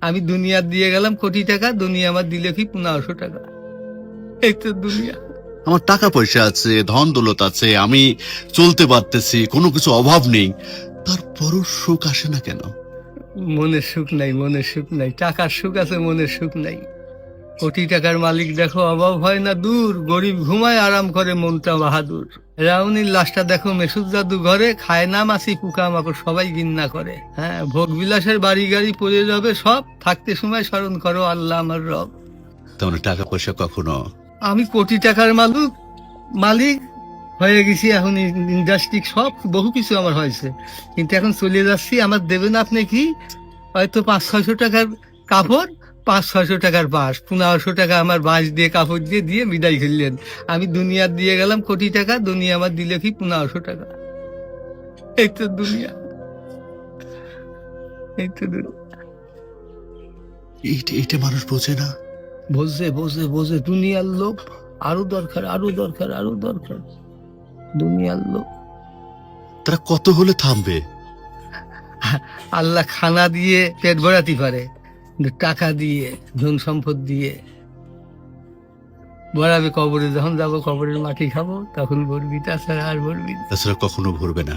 আমি দুনিয়া দিয়ে গেলাম কোটি টাকা, দুনিয়া আমার দিলে কি 1500 টাকা। এই তো দুনিয়া। আমার টাকা পয়সা আছে, ধন দৌলত আছে, আমি চলতে পারতেছি, কোনো কিছু অভাব নেই, তারপরও সুখ আসে না কেন? মনের সুখ নাই, মনের সুখ নাই। টাকার সুখ আছে, মনের সুখ নাই। কোটি টাকার মালিক দেখো অভাব হয় না দূর, গরিব ঘুমায় আরাম করে মনটা বাহাদুর। রাউনির লাশটা দেখো মেসুদ জাদু ঘরে, খায় না মাছি পোকা মাকড় সবাই ঘিন্না করে। হ্যাঁ, ভোগ বিলাসের বাড়ি গাড়ি পড়ে যাবে সব, থাকতে সময় স্মরণ করো আল্লাহ আমার রব। তেমন টাকা পয়সা কখনো? আমি কোটি টাকার মালিক হয়ে গেছি এখন, ইন্ডাস্ট্রি সব বহু কিছু আমার হয়েছে, কিন্তু এখন চলে যাচ্ছি। আমার দেবেন আপনি কি হয়তো 500-600 টাকার কাপড়, 500-600 টাকার বাঁশ, 1500 টাকা আমার বাঁশ দিয়ে কাপড় দিয়ে দিয়ে বিদায় করলেন। আমি দুনিয়া দিয়ে গেলাম কোটি টাকা, দুনিয়া আমার দিলে কি 1500 টাকা। এই তো দুনিয়া, এই তো দুনিয়া। এইটা মানুষ বোঝে না। বোঝে বোঝে বোঝে, দুনিয়ার লোভ আরো দরকার, আরো দরকার, আরো দরকার, দুনিয়ার লোভ। তারা কত হলে থামবে? আল্লাহ খানা দিয়ে পেট ভরাতে পারে, কিন্তু টাকা দিয়ে, ধন সম্পদ দিয়ে ভরাবে কবরে। যখন যাবো কবরের মাটি খাবো তখন ভরবি, তাছাড়া আর ভরবি না। তাছাড়া কখনো ভরবে না।